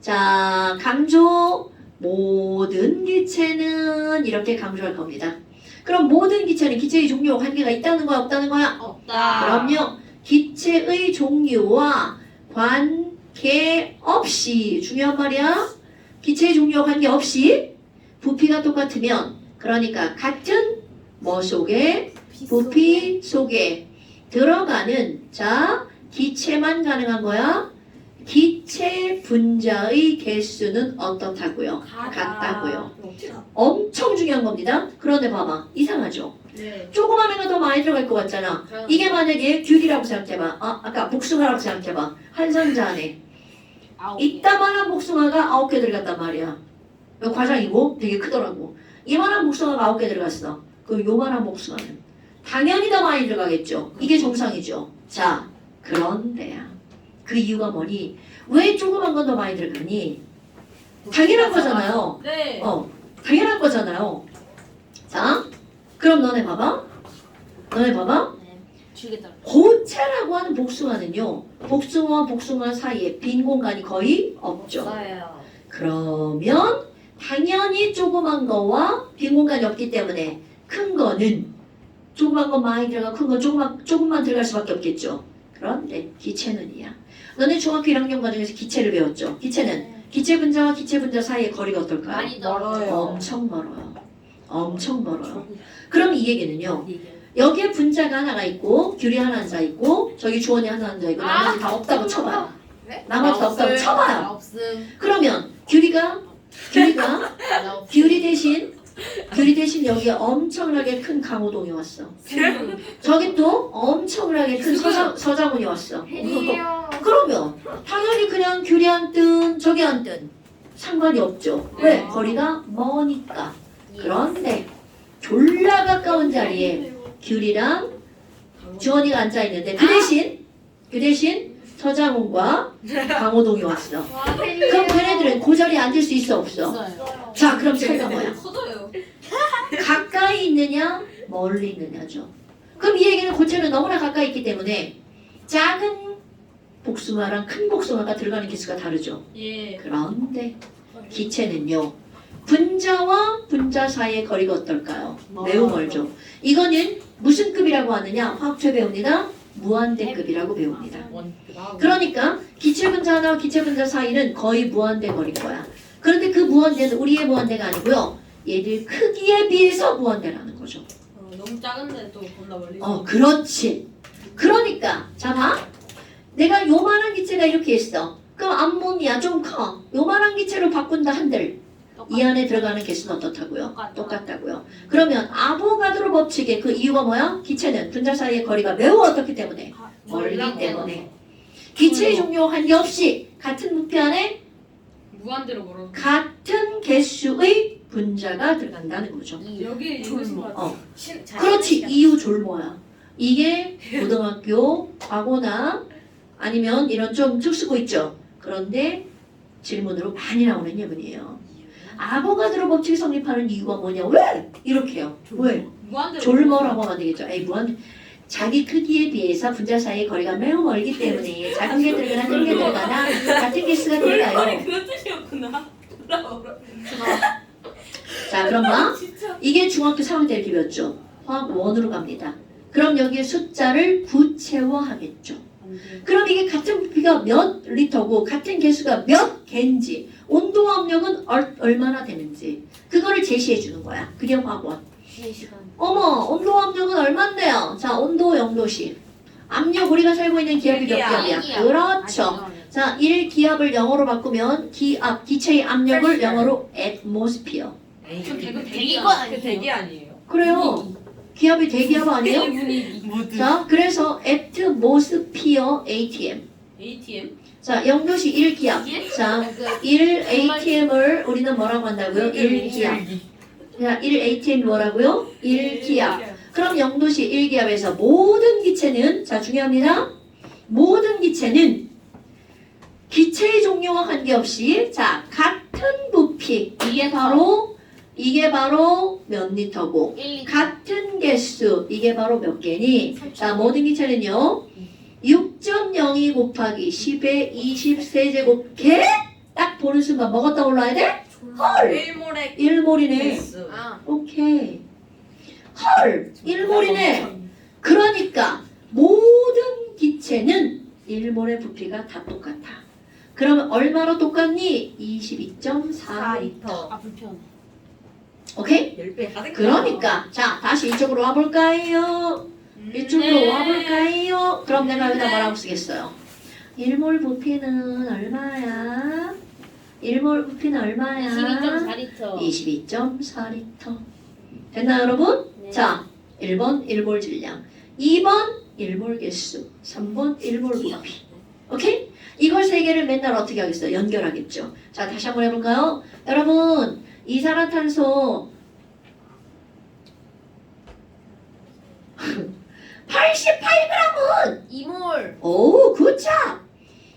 자, 강조, 모든 기체는 이렇게 강조할 겁니다. 그럼 모든 기체는 기체의 종류와 관계가 있다는 거야, 없다는 거야? 없다. 그럼요. 기체의 종류와 개 없이 중요한 말이야. 기체의 종류와 관계없이 부피가 똑같으면 그러니까 같은 뭐 속에 부피 속에 들어가는 자 기체만 가능한 거야. 기체 분자의 개수는 어떻다고요? 같다고요. 엄청 중요한 겁니다. 그런데 봐봐. 이상하죠? 네. 조그마한 거 더 많이 들어갈 것 같잖아. 이게 만약에 귤이라고 생각해봐. 아까 복숭아라고 생각해봐. 한 상자 안에 이따만한 복숭아가 9개 들어갔단 말이야. 이거 과장이고 되게 크더라고. 이만한 복숭아가 9개 들어갔어. 그럼 요만한 복숭아는 당연히 더 많이 들어가겠죠. 이게 정상이죠. 자, 그런데야. 그 이유가 뭐니? 왜 조그만 건 더 많이 들어가니? 당연한 거잖아요. 네. 당연한 거잖아요. 자, 그럼 너네 봐봐. 줄겠다. 고체라고 하는 복숭아는요. 복숭아와 복숭아 사이에 빈 공간이 거의 없죠. 없어요. 그러면 당연히 조그만 거와 빈 공간이 없기 때문에 큰 거는 조그만 건 많이 들어가고 큰 건 조금만 들어갈 수밖에 없겠죠. 그런데 기체는이야. 너네 중학교 1학년 과정에서 기체를 배웠죠. 기체는 기체 분자와 기체 분자 사이의 거리가 어떨까요? 많이 떨어져요. 엄청 멀어요. 엄청 멀어요. 그럼 이 얘기는요. 여기에 분자가 하나가 있고 귤이 하나 앉아 있고 저기 주원이 하나 앉아 있고 나머지 다 없다고 쳐봐요. 네? 나머지 다 없다고 쳐봐요. 없음. 그러면 귤이 대신 여기에 엄청나게 큰 강호동이 왔어. 저기 또 엄청나게 큰 서장훈이 왔어. 팬이에요. 그러면 당연히 그냥 귤이 앉든 저기 앉든 상관이 없죠. 왜? 거리가 머니까. 그런데 졸라 가까운 자리에 귤이랑 주원이가 앉아 있는데 그 대신 서장훈과 강호동이 왔어. 와, 팬이에요. 그럼 걔네들은 그 자리에 앉을 수 있어 없어? 없어요. 자, 그럼 차이가 뭐야? 커져요. 가까이 있느냐 멀리 있느냐죠. 그럼 이 얘기는 고체는 너무나 가까이 있기 때문에 작은 복숭아랑 큰 복숭아가 들어가는 개수가 다르죠. 예. 그런데 기체는요. 분자와 분자 사이의 거리가 어떨까요? 매우 멀죠. 이거는 무슨 급이라고 하느냐? 화학초에 배웁니다. 무한대급이라고 배웁니다. 그러니까 기체 분자 하나와 기체 분자 사이는 거의 무한대 거리인 거야. 그런데 그 무한대는 우리의 무한대가 아니고요. 얘들 크기에 비해서 무한대라는 거죠. 너무 작은데 또 겁나 멀리. 그렇지. 그러니까 자 봐. 내가 요만한 기체가 이렇게 있어. 그럼 암모니아 좀 커. 요만한 기체로 바꾼다 한들 이 안에 들어가는 개수는 어떻다고요? 똑같다고요. 그러면 아보가드로 법칙의 그 이유가 뭐야? 기체는 분자 사이의 거리가 매우 어떻기 때문에? 멀리 때문에. 기체의 종류와 관계없이 같은 부피 안에 무한대로 멀어. 같은 개수의 분자가 들어간다는 거죠. 여기 있는 거 같아. 그렇지. 이유 졸모야. 이게 고등학교 과거나 아니면 이런 좀 특수고 있죠. 그런데 질문으로 많이 나오는 예문이에요. 아보가드로 법칙이 성립하는 이유가 뭐냐? 왜? 이렇게요. 왜? 무한대로. 졸모라고 하면 되겠죠. 무한 자기 크기에 비해서 분자 사이의 거리가 매우 멀기 때문에 작은 게 들어가나 큰 게 들어가나 같은 개수가 들어가요. 그런 뜻이었구나. 자, 그럼 봐. 진짜. 이게 중학교 3학년 때 이렇게 배웠죠. 화학 1으로 갑니다. 그럼 여기에 숫자를 구체화하겠죠. 그럼 이게 같은 부피가 몇 리터고 같은 개수가 몇 개인지 온도와 압력은 얼마나 되는지 그거를 제시해 주는 거야. 그게 화학원. 어머, 온도와 압력은 얼만데요? 자, 온도 0도씨. 압력 우리가 살고 있는 기압이 몇 기압이야? 그렇죠. 자, 1기압을 영어로 바꾸면 기체의 압력을 영어로 atmosphere. 대기 아니에요? 그래요. 기압이 대기압 아니에요? 자, 그래서 atmosphere ATM. ATM? 자, 0도씨 1기압. 자, 1 ATM을 우리는 뭐라고 한다고요? 1기압. 자, 1 ATM이 뭐라고요? 1기압. 그럼 0도씨 1기압에서 모든 기체는 자, 중요합니다. 모든 기체는 기체의 종류와 관계없이 자, 같은 부피. 이게 바로 몇 리터고 같은 개수 이게 바로 몇 개니? 자, 모든 기체는요 6.02 곱하기 10의 20세제곱 개? 딱 보는 순간 뭐가 떠올라야 돼? 헐! 1몰이네. 오케이. 헐! 1몰이네. 그러니까 모든 기체는 1몰의 부피가 다 똑같아. 그러면 얼마로 똑같니? 22.4리터. 4리터. 아 불편해. 오케이? 10배 가득. 그러니까 자 다시 이쪽으로 와볼까요? 이쪽으로 와볼까요? 그럼 내가 여기다 뭐라고 쓰겠어요? 1몰 부피는 얼마야? 1몰 부피는 얼마야? 22.4리터. 22.4리터. 됐나요 여러분? 네. 자 1번 1몰 질량, 2번 1몰 개수, 3번 1몰 부피. 오케이? 이걸 세 개를 맨날 어떻게 하겠어요? 연결하겠죠. 자 다시 한번 해볼까요? 여러분 이산화탄소 88g. 2몰. 오 굿잡.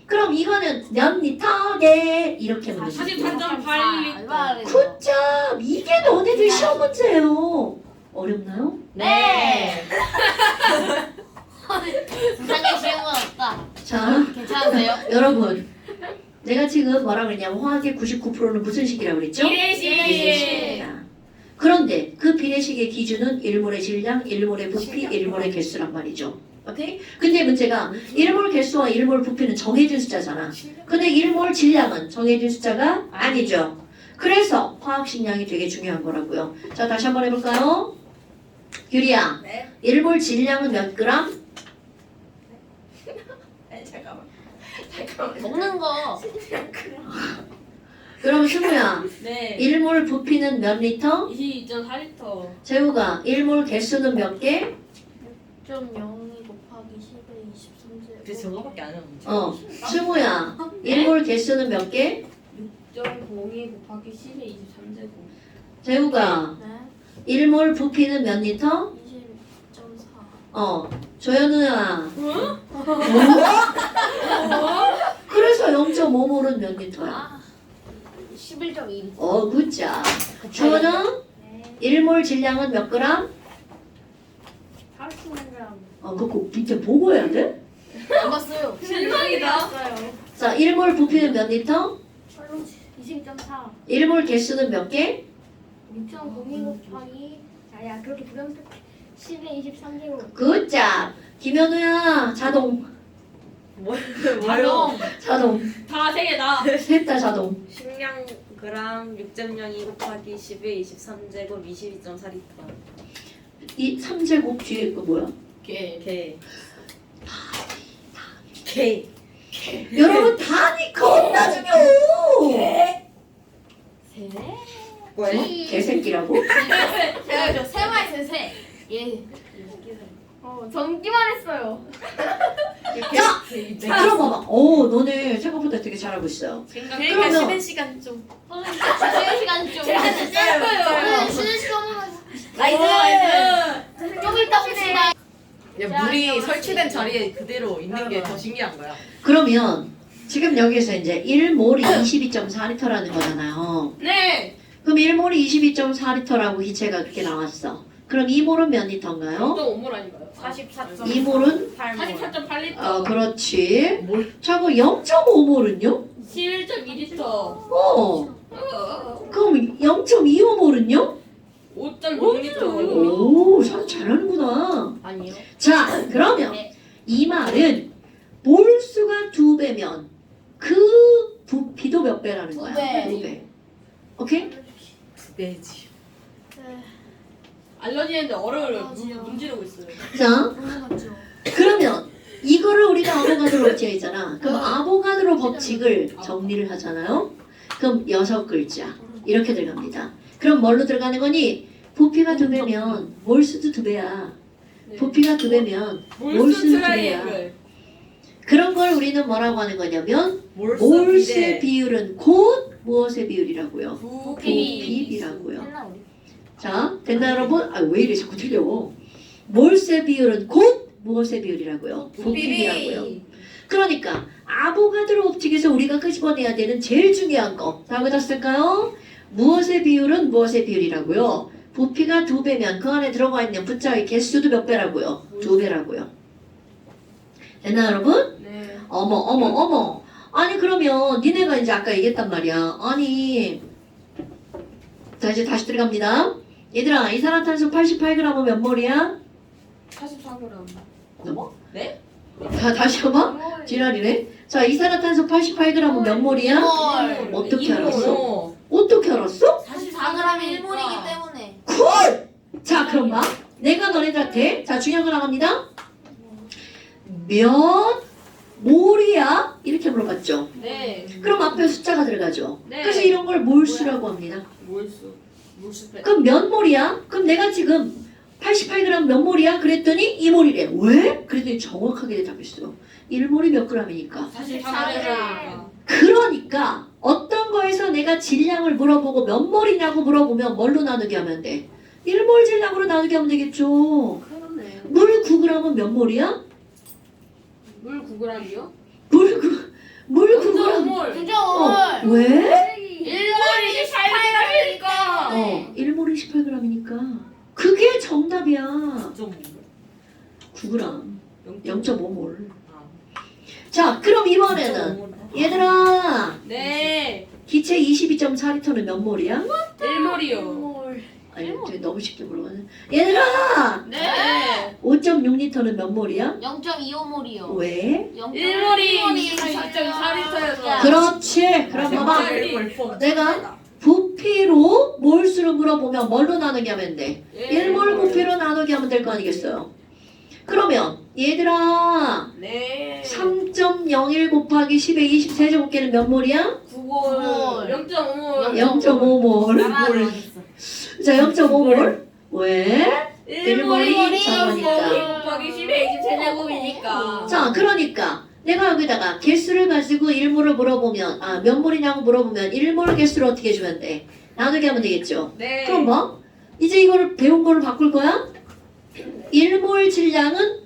그럼 이거는 몇 리터게? 이렇게 묻는 거예요. 44.8리터. 굿잡. 이게 너네들 시험 문제예요. 어렵나요? 네. 세상에 쉬운 건 없다. 자 괜찮으세요? 여러분 내가 지금 뭐라 그랬냐면 화학의 99%는 무슨 식이라고 그랬죠? 비례식. 비례식입니다. 그런데 그 비례식의 기준은 1몰의 질량, 1몰의 부피, 1몰의 개수란 말이죠. 오케이? 근데 문제가 1몰 개수와 1몰 부피는 정해진 숫자잖아. 근데 1몰 질량은 정해진 숫자가 아니죠. 그래서 화학식량이 되게 중요한 거라고요. 자 다시 한번 해볼까요? 유리야, 네. 1몰 질량은 몇 그램? 잠깐만. 먹는 거. 그럼 승우야, 네. 1몰 부피는 몇 리터? 22.4리터. 재우가 1몰 개수는 몇 개? 6.02 곱하기 10의 23제. 근데 저거밖에 안 해요. 승우야, 1몰 개수는 몇 개? 6.02 곱하기 10의 23제곱. 재우가 네. 1몰 부피는 몇 리터? 20.4. 조현우야. 그래서 0.5몰은 몇 리터야? 아. 11.2리터. 굿자. 주원은 네. 1몰 질량은 몇 그램? 80g. 그거 꼭 밑에 보고 해야 돼? 안 봤어요. 실망이다. 자, 1몰 부피는 몇 리터? 철로 22.4. 1몰 개수는 몇 개? 6.02 곱하기. 야 그렇게 부담스럽게 10의 23제곱. 굿자. 김현우야, 자동. 뭐요? 자동. 다 세 개다. 셋 다 자동. 식량 그램 6.02 곱하기 10의 23제곱 22.4리터. 이 3제곱 뒤에 거 뭐야? 개. 개. 개. 여러분 단위 겁나 중요. 세. 뭐예요? 개새끼라고? 제가 저 세마 있어요 세. 예. 전기만 했어요. 자, 들어봐봐. 너네 생각보다 되게 잘하고 있어요. 그러니까 그러면- 쉬는 시간 좀. 선생님 쉬는 시간 좀. 선생님 쉬는 시간 나이스. 좀 이따 봅시다. 야, 물이 설치된 자리에 그대로 있는 게 더 신기한 거야. 그러면 지금 여기서 이제 1몰이 22.4리터라는 거잖아요. 네. 그럼 1몰이 22.4리터라고 기체가 그렇게 나왔어. 그럼 2몰은 몇 리터인가요? 0.5몰 아닌가요? 44.8몰. 2몰은 44.8리터. 그렇지. 몰? 자, 그럼 0.5몰은요? 11.2리터. 그럼 0.25몰은요? 5.6리터. 오, 참 잘하는구나. 아니요. 자, 그러면 네. 이 말은 몰수가 2배면 그 부피도 몇 배라는 거야? 두 배. 2배. 오케이? 배지. 알러지는데 얼음을 문지르고 있어요. 자, 그러면 이거를 우리가 아보가드로 법칙 있잖아. 그럼 아보가드로 법칙을 정리를 하잖아요. 그럼 6글자 이렇게 들어갑니다. 그럼 뭘로 들어가는 거니? 부피가 2배면 몰수도 2배야. 네. 부피가 2배면 몰수 트라이앵글. 그런 걸 우리는 뭐라고 하는 거냐면 몰수 몰수의 비례. 비율은 곧 무엇의 비율이라고요? 부피. 부피비라고요. 했나 우리? 자, 됐나 여러분? 왜 이래 자꾸 틀려. 몰수의 비율은 곧 무엇의 비율이라고요? 부피비라고요. 그러니까 아보가드로 법칙에서 우리가 끄집어내야 되는 제일 중요한 거 다음에다 쓸까요? 무엇의 비율은 무엇의 비율이라고요? 부피가 2배면 그 안에 들어가 있는 분자의 개수도 몇 배라고요? 2배라고요. 됐나 여러분? 네. 어머 아니 그러면 니네가 이제 아까 얘기했단 말이야. 아니 자 이제 다시 들어갑니다. 얘들아 이산화탄소 88g은 몇 몰이야? 44g. 뭐? 네? 다시 해봐. 지랄이네. 자, 이산화탄소 88g은 몇 몰이야? 어떻게 알았어? 어떻게 알았어? 44g이 1몰이기 때문에. 콜! 자, 그럼 봐. 내가 너네들한테 자, 중요한 거 나갑니다. 몇 몰이야? 이렇게 물어봤죠. 네. 그럼 앞에 숫자가 들어가죠. 네. 그래서 이런 걸 몰수라고 합니다. 몰수. 몰수 빼. 그럼 몇 몰이야? 그럼 내가 지금 88g 몇 몰이야? 그랬더니 2몰이래. 왜? 그랬더니 정확하게 답했어. 1몰이 몇 g이니까. 44g. 그러니까 어떤 거에서 내가 질량을 물어보고 몇 몰이냐고 물어보면 뭘로 나누게 하면 돼? 1몰 질량으로 나누게 하면 되겠죠. 그러네. 물 9g은 몇 몰이야? 물 9g이요? 물 9g. 0.5몰. 9.5몰. 왜? 1몰이 18g이니까. 1몰이 18g이니까. 그게 정답이야. 9g. 0.5몰. 자, 그럼 이번에는 얘들아, 네. 기체 22.4리터는 몇 몰이야? 1몰이요. 아니, 되게 너무 쉽게 물어보네. 얘들아, 네. 5.6리터는 몇 몰이야? 0.25몰이요. 왜? 1몰이 22.4리터여서. 그렇지. 그럼 봐봐. 내가 부피로 몰수를 물어보면 뭘로 나누게 하면 돼? 1몰 부피로 나누게 하면 될 거 아니겠어요? 그러면 얘들아, 네. 3.01 곱하기 10의 20세제곱계는 몇 몰이야? 9몰. 0.5몰. 0.5몰. 자, 0.5몰. 왜? 1몰이 4몰이니까. 곱하기 10의 20세제곱이니까. 자, 그러니까 내가 여기다가 개수를 가지고 1몰을 물어보면 몇 몰이냐고 물어보면 1몰 개수를 어떻게 해주면 돼? 나누게 하면 되겠죠. 네. 그럼 뭐? 이제 이거를 배운 거를 바꿀 거야? 1몰 질량은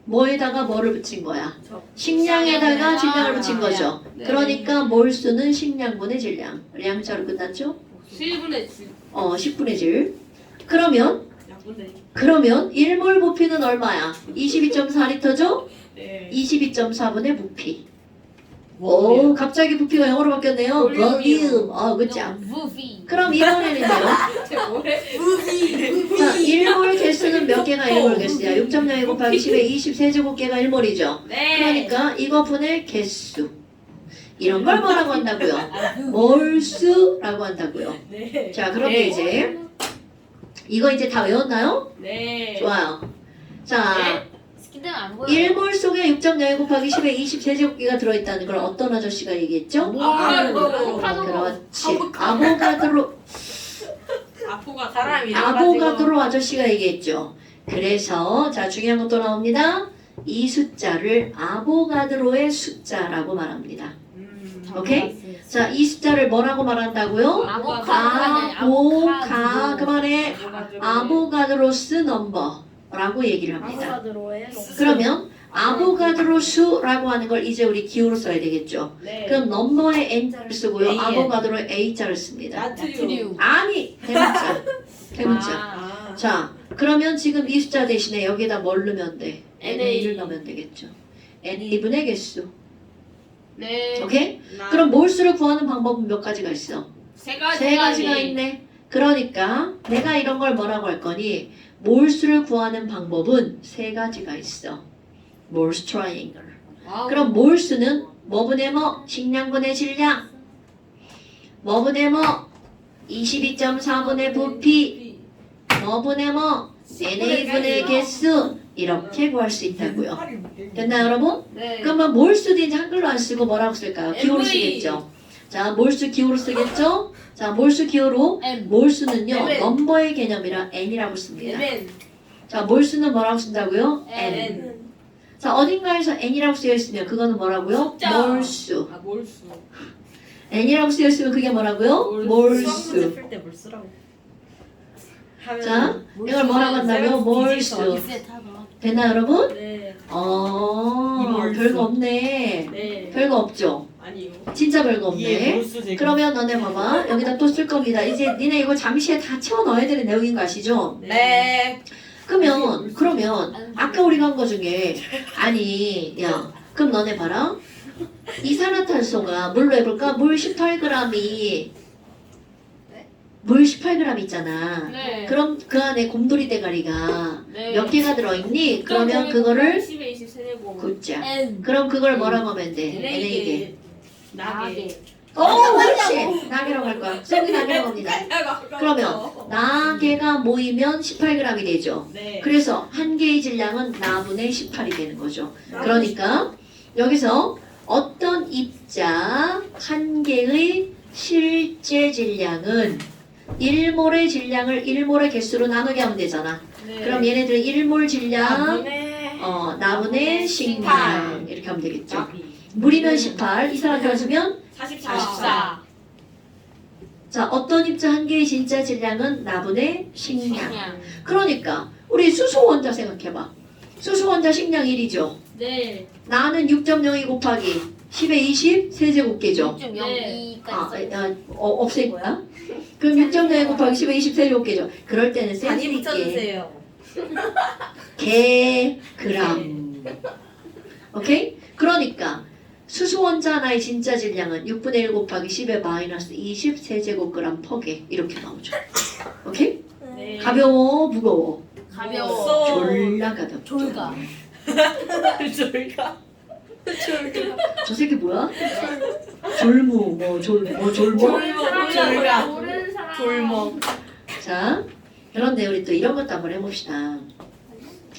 뭐에다가 뭐를 붙인 거야? 식량에다가 질량을 붙인 거죠. 네. 그러니까 몰수는 식량분의 질량. 량자로 끝났죠? 10분의 7. 10분의 질. 그러면 약분의. 1몰 부피는 얼마야? 22.4리터죠? 네. 22.4분의 부피. 오, 갑자기 부피가 영어로 바뀌었네요. 볼륨. 그치. 부피. 그럼 이번에는요. 자, 1몰 개수는 몇 개가 1몰 개수야? 6.02 곱하기 10의 20세제곱계가 1몰이죠. 네. 그러니까 이거 분의 개수. 이런 걸 뭐라고 한다고요? 몰수라고 한다고요. 네. 자, 그럼 네. 이제 이거 이제 다 외웠나요? 네. 좋아요. 자, 스키드는 안 보여. 1몰 속에 6.02 곱하기 10의 20세제곱계가 들어있다는 걸 어떤 아저씨가 얘기했죠? 아보가드로. 그렇지. 아보가드로. 아포가 사람이 아보가드로 아저씨가 얘기했죠. 그래서 자, 중요한 것도 나옵니다. 이 숫자를 아보가드로의 숫자라고 말합니다. 오케이? 자, 이 숫자를 뭐라고 말한다고요? 그만해. 아보가드로스 넘버라고 얘기를 합니다. 그러면 아보가드로 수라고 하는 걸 이제 우리 기호로 써야 되겠죠. 네. 그럼 넘버에 n자를 쓰고요. AN. 아보가드로에 a자를 씁니다. 나트륨. 아니, 대문자. 대문자. 아. 자, 그러면 지금 이 숫자 대신에 여기다 뭘 넣으면 돼? NA. NA를 넣으면 되겠죠. NA분의 개수. 네. 오케이? 그럼 몰수를 구하는 방법은 몇 가지가 있어? 세 세 가지가 있네. 그러니까 내가 이런 걸 뭐라고 할 거니? 몰수를 구하는 방법은 세 가지가 있어. 몰수 트라이앵글. 그럼 몰수는 뭐분의 뭐? 식량분의 질량. 뭐분의 뭐? 22.4분의 부피. 뭐분의 뭐? NA분의 개수. 이렇게 구할 수 있다고요. 됐나요, 여러분? 네. 그러면 몰수도 이제 한글로 안 쓰고 뭐라고 쓸까요? 기호로 MV. 쓰겠죠. 자, 몰수 기호로 쓰겠죠? 자, 몰수 기호로 M. 몰수는요, MN. 넘버의 개념이라 n이라고 씁니다. MN. 자, 몰수는 뭐라고 쓴다고요? N. 자, 어딘가에서 n이라고 쓰여 있으면 그거는 뭐라고요? 숫자. 몰수. 아 몰수. n이라고 쓰여 있으면 그게 뭐라고요? 몰수. 풀때뭘 쓰라고. 자, 이걸 뭐라고 한다고요? 몰수. 리셋 하더라. 됐나 여러분? 네. 이몰수. 별거 없네. 네. 별거 없죠? 아니요. 진짜 별거 없네. 몰수 그러면 너네 봐봐. 여기다 또 쓸 겁니다. 이제 니네 이거 잠시에 다 채워 넣어야 되는 내용인 거 아시죠? 네. 그러면 아까 우리가 한 거 중에 아니 야 그럼 너네 봐라. 이산화탄소가 물로 해볼까? 물 18g이 물 18g 있잖아. 네. 그럼 그 안에 곰돌이 대가리가 네. 몇 개가 들어있니? 그러면 그거를 10의 20세제곱. 굿자. N. 그럼 그걸 뭐라고 하면 돼? NA게. 나게. 그렇지. 나게라고 할 거야. 쌤이 나게라고 합니다. 그러면 나게가 모이면 18g이 되죠. 네. 그래서 한 개의 질량은 나분의 18이 되는 거죠. 그러니까 여기서 어떤 입자 한 개의 실제 질량은 1몰의 질량을 1몰의 개수로 나누게 하면 되잖아. 네. 그럼 얘네들은 1몰 질량 나분의 나분의 식량 이렇게 하면 되겠죠. 물이면 18, 이 사람 들어주면 44. 44. 자 어떤 입자 한 개의 진짜 질량은 나분의 식량. 그냥. 그러니까 우리 수소 원자 생각해봐. 수소 원자 식량 1이죠. 네. 나는 6.02 곱하기 10의 20 세제곱계죠. 6.02까지. 없앨 거야? 그럼 6.02 곱하기 10의 20 세제곱계죠. 그럴 때는 센스 많이 있게 붙여주세요. 개그램. 오케이? 그러니까 수소 원자 하나의 진짜 질량은 6분의 1 곱하기 10의 마이너스 20 세제곱그램 퍼개 이렇게 나오죠. 오케이? 네. 가벼워, 무거워. 가벼워. 졸라 가볍죠. 졸가. 졸가. 저 새끼 뭐야? 졸무, 졸무. 졸가. 모르는 사람. 졸먹. 자, 그런데 우리 또 이런 것도 한번 해봅시다.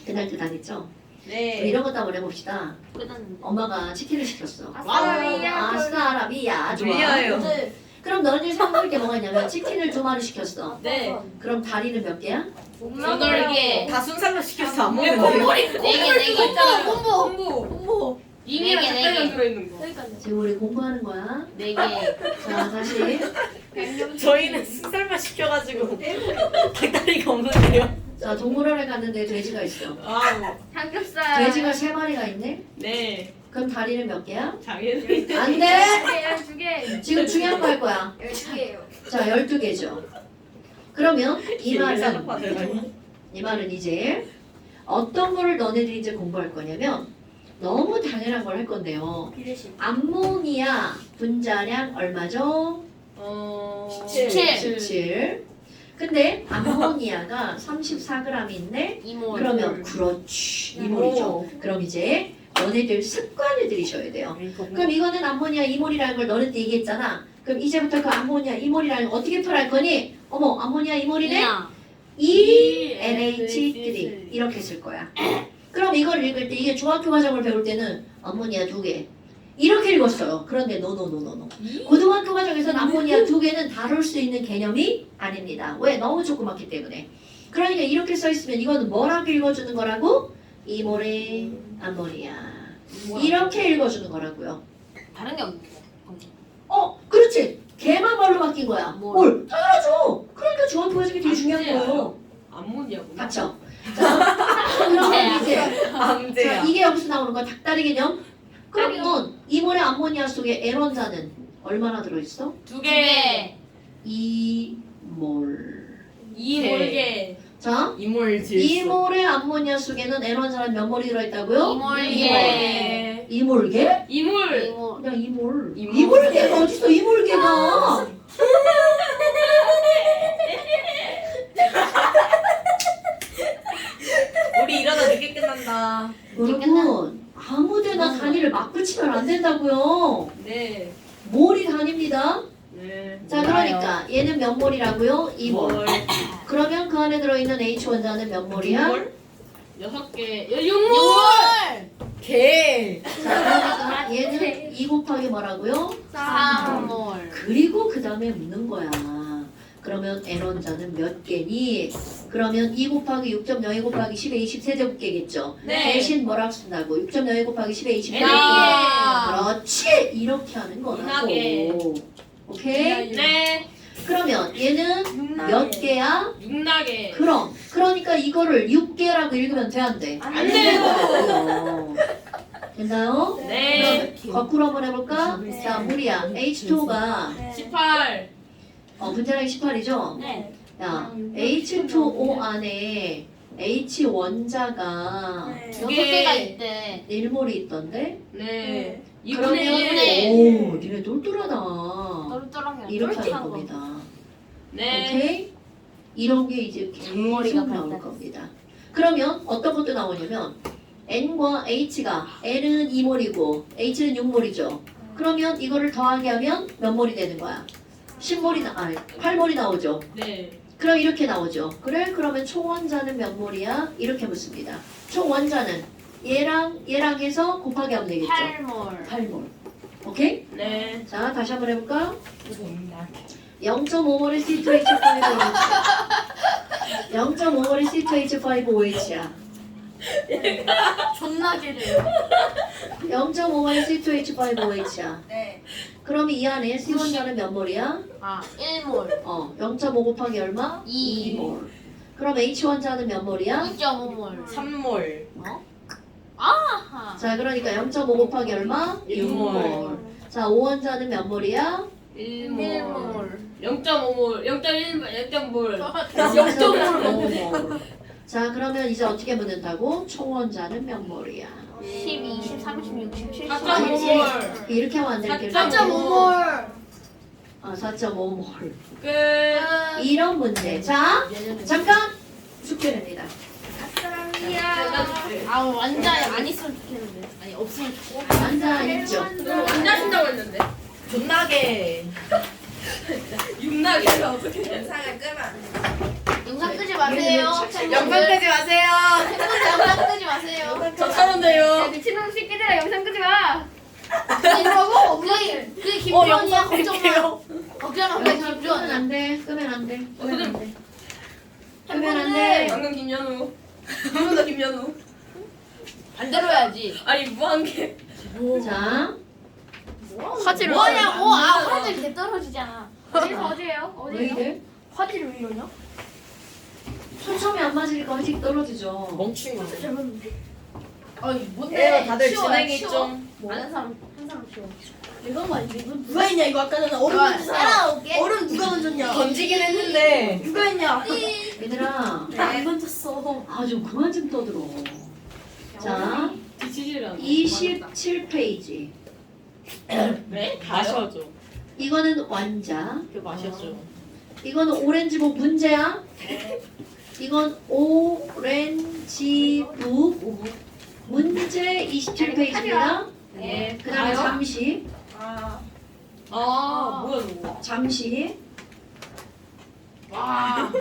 그날 때 다녔죠? 네. 이런 것도 한번 해봅시다. 끝났는데. 엄마가 치킨을 시켰어. 아싸라비야. 아싸라비야, 좋아. 미안해요. 그럼 너희들 생각할 게 뭐가 있냐면 치킨을 2마리 시켰어. 네. 그럼 다리는 몇 개야? 8개. 다 순살로 시켜서 안 왜 먹는 거예요. 콧물이 4개. 홍보. 홍보. 이미랑 네 개, 네 닭다리 개. 들어있는 거. 지금 우리 공부하는 거야. 4개. 자, 다시. 저희는 순살만 시켜가지고 닭다리가 없는데요. 자, 동물원에 갔는데 돼지가 있어. 와우. 삼겹살. 돼지가 3마리가 있네? 네. 그럼 다리는 몇 개야? 당연히. 안 돼! 12개. 지금 중요한 거 할 거야. 12개예요. 자, 12개죠. 그러면 이 말은, 받으라니. 이 말은 이제 어떤 거를 너네들이 이제 공부할 거냐면 너무 당연한 걸 할 건데요. 비례식. 암모니아 분자량 얼마죠? 17. 17. 근데 암모니아가 34g 있네? 이몰. 그러면 그렇지. 이몰이죠. 그럼 이제 너네들 습관을 들이셔야 돼요. 그럼 이거는 암모니아 이몰이라는 걸 너네한테 얘기했잖아. 그럼 이제부터 그 암모니아 이몰이라는 거 어떻게 표현할 거니? 어머, 암모니아 이몰이네? 이야. ENH3 이렇게 쓸 거야. 그럼 이걸 읽을 때 이게 중학교 과정을 배울 때는 암모니아 2개 이렇게 읽었어요. 그런데 노노노노노. 고등학교 과정에서는 암모니아 2개는 다룰 수 있는 개념이 아닙니다. 왜? 너무 조그맣기 때문에. 그러니까 이렇게 써 있으면 이거는 뭐라고 읽어주는 거라고? 이몰의 암모니아. 이렇게 읽어주는 거라고요. 다른 게 없네. 그렇지. 걔만 뭘로 바뀐 거야. 뭘? 뭘? 당연하죠. 그러니까 중학교 과정이 되게 중요한 암제야. 거예요. 암모니아구나. 맞죠? 자, 그러면 이제 자, 암제야. 이게 여기서 나오는 거 닭다리 개념? 그러면 이몰의 암모니아 속에 N원자는 얼마나 들어있어? 2개. 2몰. 2몰개. 자, 이몰 질소. 2몰의 암모니아 속에는 N원자는 몇 몰이 들어있다고요? 이몰개. 2몰개? 이몰. 이몰. 그냥 2몰. 이몰. 2몰개가 어딨어? 2몰개가. 우리 이러다 늦게 끝난다. 여러분, 아무데나 단위를 막 붙이면 안 된다고요. 네. 몰이 단위입니다. 네. 자, 그러니까 얘는 몇 몰이라고요? 2몰. 이몰. 그러면 그 안에 들어있는 H 원자는 몇 몰이야? 이몰? 6개. 6몰. 개. 자, 그러니까 얘는 2 곱하기 뭐라고요? 3몰. 그리고 그 다음에 묻는 거야. 그러면 N원자는 몇 개니? 그러면 2 곱하기 6.02 곱하기 10의 20 세제곱개겠죠? 네. 대신 뭐라고 쓴다고? 6.02 곱하기 10의 20 세제곱개. 야. 그렇지! 이렇게 하는 거라고. 이나게. 오케이? 네. 그러면 얘는 몇 개야? 6나게. 그러니까 이거를 6개라고 읽으면 돼, 안 돼? 안 돼요. 됐나요? 네. 그럼 거꾸로 한번 해볼까? 자, 물이야. H2가 18. 분자량이 18이죠? 네. 야, H2O 안에 H 원자가 두 개가 있대. 1몰이 있던데? 네. 그러면 2분의 1. 오, 니네 똘똘하다. 똘똘한 게 이렇게 하는 똘똘한 거. 겁니다. 네. 오케이? 이런 게 이제 계속 앞머리가 나올 발달. 겁니다. 그러면 어떤 것도 나오냐면 N과 H가 N은 2몰이고 H는 6몰이죠. 그러면 이거를 더하게 하면 몇 몰이 되는 거야? 10몰이 8몰이 나오죠. 네. 그럼 이렇게 나오죠. 그래? 그러면 총 원자는 몇 몰이야? 이렇게 묻습니다. 총 원자는 얘랑 해서 곱하기 하면 되겠죠. 8몰. 8몰. 오케이? 네. 자, 다시 한번 해볼까? 존나. 0.5몰의 C2H5OH 0.5몰의 C2H5OH야. 존나 게래요. 0.5몰의 C2H5OH야. 네. 그럼 이 안에 C 원자는 몇 몰이야? 아 1몰. 0.5 곱하기 얼마? 2. 2몰. 그럼 H 원자는 몇 몰이야? 2.5몰. 3몰. 아하. 자, 그러니까 0.5 곱하기 얼마? 6몰. 자, O 원자는 몇 몰이야? 1몰. 0.5몰. 0.1몰. 0.몰. 0.5몰. 자, 그러면 이제 어떻게 묻는다고? 총 원자는 몇 몰이야? 12, 20, 30, 60, 70. 4.5몰. 이렇게 하면 안 되겠게 4.5몰. 4.5몰. 끝. 이런 문제. 자, 잠깐 숙제입니다. 아 완전 안 있으면 좋겠는데. 아니 없으면 좋고. 앉아 있죠. 안 자신다고 했는데. 존나게. 육나게가 어떻게 영상을 끄면 안 돼. 영상 끄지 마세요. 영상 끄지 마세요. 영상 끄지 마세요. 저 차는데요. 미친놈 새끼들아 영상 끄지 마. 이러고 그게 김주원이야 영상 걱정 마. 끌게요. 걱정 마. 그게 끄면 김주원이야. 안 돼. 끄면 안 돼. 끄면 안 돼. 끄면 안 해본데. 돼. 방금 김연우. 한번더 김연우. 반대로 해야지. 아니 무한계. 자, 화질을 뭐냐고. 아 화질 이렇게 떨어지잖아. 어디에요? 왜 이래? 화질을 왜 이러냐? 초점이 안 맞으니까 화질이 떨어지죠. 멈춘 거. 아니 뭔데? 다들 치워야, 진행이 치워. 좀. 아는 사람 한 사람 치워. 이건 아닌데 이건 누가 했냐 이거 아까 전에 얼음 아, 던졌어. 따라올게. 얼음 누가 던졌냐? 던지긴 했는데. 누가 했냐? 얘들아, 나안 던졌어. 좀 그만 좀 떠들어. 자, 뒤치지를 27페이지. 네? 마셔줘. 이거는 완자. 그 마셔줘. 이거는 오렌지북 문제야. 이건 오렌지북 문제 27페이지입니다. 네. 그 다음에 잠시, 뭐야 이거. 잠시. 와.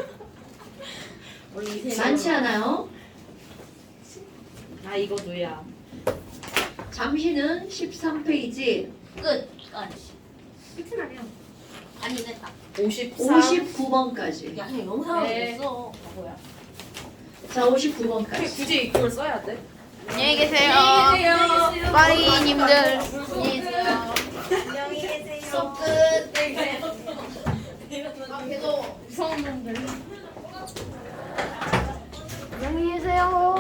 많지 않아요? 아 이거 누야. 잠시는 13페이지 끝. 아니. 끝은 아니야. 아니 됐다. 54. 59번까지. 야 그냥 영상을 네. 냈어. 뭐야? 자, 59번까지. 굳이 이걸 써야 돼? 안녕히 계세요. 안녕히 빠이님들. 안녕히 계세요. 안녕히 계세요. 수업 끝. 아 계속 무서운 놈들. 안녕히 계세요.